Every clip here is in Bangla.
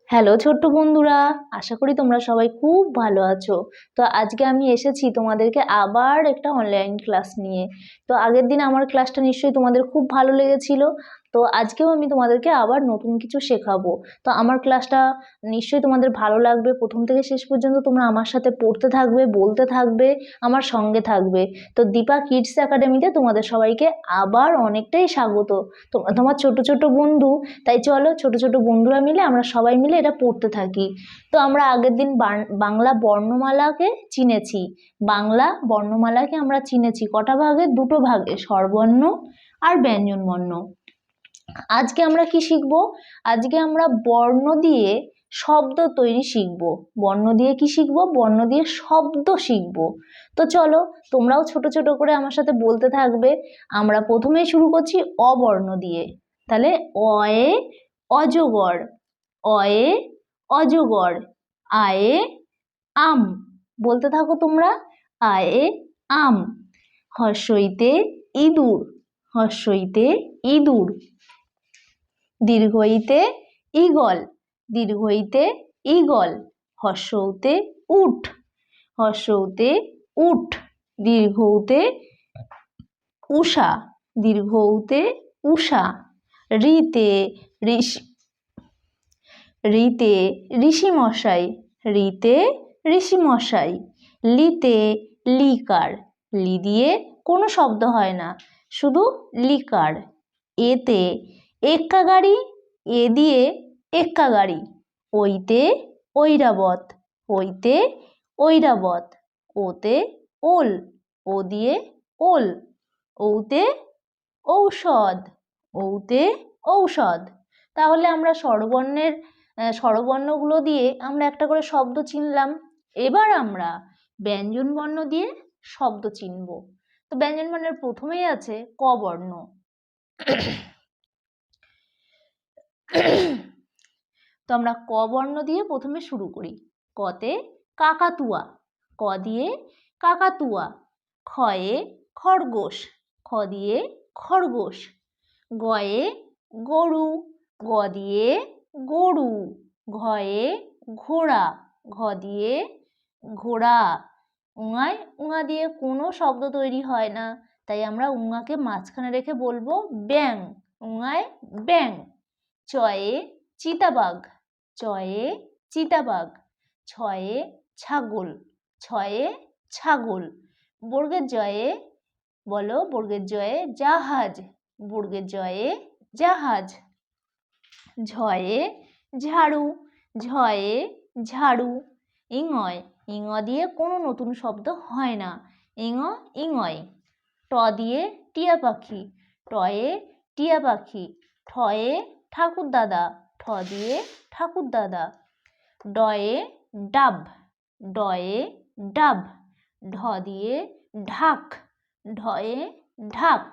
হ্যালো ছোট্ট বন্ধুরা, আশা করি তোমরা সবাই খুব ভালো আছো। তো আজকে আমি এসেছি তোমাদেরকে আবার একটা অনলাইন ক্লাস নিয়ে। তো আগের দিন আমার ক্লাসটা নিশ্চয়ই তোমাদের খুব ভালো লেগেছিল। তো আজকেও আমি তোমাদেরকে আবার নতুন কিছু শেখাবো। তো আমার ক্লাসটা নিশ্চয়ই তোমাদের ভালো লাগবে। প্রথম থেকে শেষ পর্যন্ত তোমরা আমার সাথে পড়তে থাকবে, বলতে থাকবে, আমার সঙ্গে থাকবে। তো দীপা কিডস একাডেমিতে তোমাদের সবাইকে আবার অনেকটাই স্বাগত। তোমার ছোট ছোট বন্ধু, তাই চলো ছোট ছোট বন্ধুরা মিলে আমরা সবাই মিলে এটা পড়তে থাকি। তো আমরা আগের দিন বাংলা বর্ণমালাকে চিনেছি। বাংলা বর্ণমালাকে আমরা চিনেছি কটা ভাগে? দুটো ভাগে, স্বরবর্ণ আর ব্যঞ্জনবর্ণ। আজকে আমরা কি শিখব? আজকে আমরা বর্ণ দিয়ে শব্দ তৈরি শিখব। বর্ণ দিয়ে কি শিখব? বর্ণ দিয়ে শব্দ শিখব। তো চলো তোমরাও ছোট ছোট করে আমার সাথে বলতে থাকবে। আমরা প্রথমেই শুরু করছি অবর্ণ দিয়ে। তাহলে অয়ে অজগর, অয়ে অজগর, আয়ে আম। বলতে থাকো তোমরা, আয়ে আম। হর্ষইতে ইঁদুর, হর্ষইতে ইঁদুর। দীর্ঘইতে ঈগল, দীর্ঘইতে ঈগল। হর্ষৌতে উট, হর্ষৌতে উট। দীর্ঘৌতে উষা, দীর্ঘৌতে উষা। ঋতে ঋষি, ঋতে ঋষিমশাই, ঋতে ঋষিমশাই। লিতে লিকার, লি দিয়ে কোনো শব্দ হয় না, শুধু লিকার। এতে এক্কা গাড়ি, এ দিয়ে এক্কা গাড়ি। ওইতে ঐরাবত, ওইতে ঐরাবত। ওতে ওল, ও দিয়ে ওল। ওতে ঔষধ, ওতে ঔষধ। তাহলে আমরা স্বরবর্ণগুলো দিয়ে আমরা একটা করে শব্দ চিনলাম। এবার আমরা ব্যঞ্জনবর্ণ দিয়ে শব্দ চিনব। তো ব্যঞ্জনবর্ণের প্রথমেই আছে ক বর্ণ। তো আমরা ক বর্ণ দিয়ে প্রথমে শুরু করি। কতে কাকাতুয়া, ক দিয়ে কাকাতুয়া। খয়ে খরগোশ, খ দিয়ে খরগোশ। গয়ে গরু, গ দিয়ে গরু। ঘয়ে ঘোড়া, ঘ দিয়ে ঘোড়া। উঙায়, উঙা দিয়ে কোনো শব্দ তৈরি হয় না, তাই আমরা উঙাকে মাঝখানে রেখে বলবো ব্যাং, উঙায় ব্যাং। চয়ে চিতাবাঘ, চয়ে চিতাবাঘ। ছয়ে ছাগল, ছয়ে ছাগল। বর্গের জয়ে বলো, বর্গের জয়ে জাহাজ, বর্গের জয়ে জাহাজ। ঝয়ে ঝাড়ু, ঝয়ে ঝাড়ু। ইঙয়, ইঙ দিয়ে কোনো নতুন শব্দ হয় না, ইঙ ইঙয়। ট দিয়ে টিয়া পাখি, টয়ে টিয়া পাখি। ঠয়ে ঠাকুর দাদা, ঠ দিয়ে ঠাকুর দাদা। ডয়ে ডাব, ডয়ে ডাব। ঢ দিয়ে ঢাক, ঢয়ে ঢাক।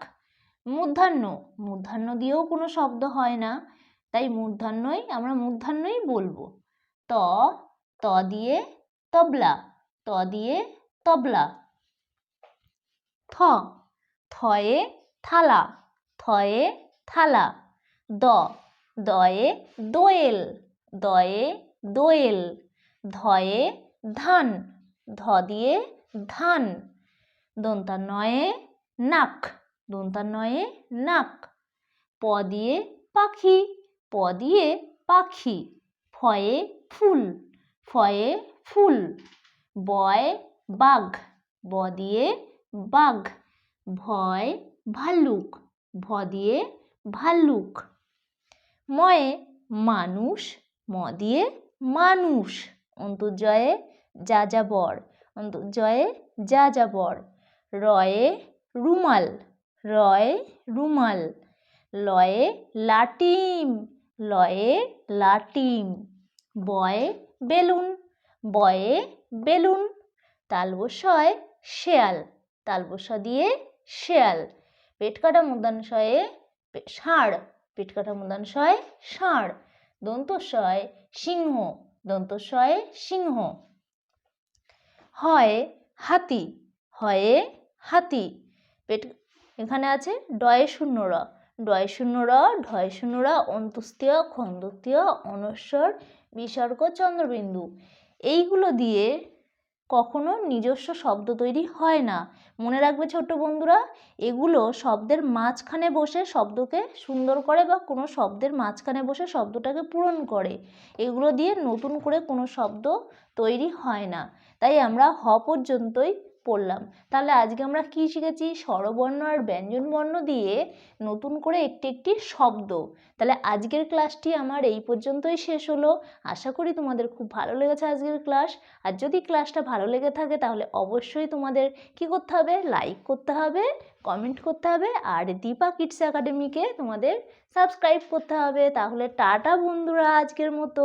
মূর্ধন্য, মূর্ধন্য দিয়েও কোনো শব্দ হয় না, তাই মূর্ধন্যই আমরা মূর্ধন্যই বলবো। ত, ত দিয়ে তবলা, ত দিয়ে তবলা। থ, থয়ে থালা, থয়ে থালা। দ, দয়ে দোয়েল, দয়ে দোয়েল। ধয়ে ধান, ধ দিয়ে ধান। দন্তান্নয়ে নাক, দন্তান্নয়ে নাক। প দিয়ে পাখি, প দিয়ে পাখি। ফয়ে ফুল, ফয়ে ফুল। বয় বাঘ, ব দিয়ে বাঘ। ভয় ভাল্লুক, ভ দিয়ে ভাল্লুক। ময়ে মানুষ, ম দিয়ে মানুষ। অন্তর্জয়ে যাযাবর, অন্তর্জয়ে যাযাবর। রয়ে রুমাল, রয়ে রুমাল। লয়ে লাটিম, লয়ে লাটিম। বয়ে বেলুন, বয়ে বেলুন। তালবস্যয় শেয়াল, তালবস্য দিয়ে শেয়াল। পেটকাটা মূর্ধন্যশয়ে ষাঁড়, পেটকাটা মূর্ধন্যশয়ে ষাঁড়। দন্তস্বয় সিংহ, দন্তস্বয়ে সিংহ। হয় হাতি, হয়ে হাতি। এখানে আছে ডয়ে শূন্য র, ডয়ে শূন্য র, ঢয় শূন্য র, অন্ত্যস্তীয়, খণ্ডস্তীয়, অনস্বর, বিসর্গ, চন্দ্রবিন্দু এইগুলো দিয়ে কখনো নিজস্ব শব্দ তৈরি হয় না। মনে রাখবে ছোট্ট বন্ধুরা, এগুলো শব্দের মাঝখানে বসে শব্দকে সুন্দর করে বা কোনো শব্দের মাঝখানে বসে শব্দটাকে পূরণ করে। এগুলো দিয়ে নতুন করে কোনো শব্দ তৈরি হয় না। তাই আমরা হ পর্যন্তই পড়লাম। তাহলে আজকে আমরা কি শিখেছি? স্বরবর্ণ আর ব্যঞ্জনবর্ণ দিয়ে নতুন করে একটি একটি শব্দ। তাহলে আজকের ক্লাসটি আমার এই পর্যন্তই শেষ হলো। আশা করি তোমাদের খুব ভালো লেগেছে আজকের ক্লাস। আর যদি ক্লাসটা ভালো লেগে থাকে তাহলে অবশ্যই তোমাদের কি করতে হবে? লাইক করতে হবে, কমেন্ট করতে হবে, আর দীপা কিডস একাডেমিকে তোমাদের সাবস্ক্রাইব করতে হবে। তাহলে টাটা বন্ধুরা, আজকের মতো।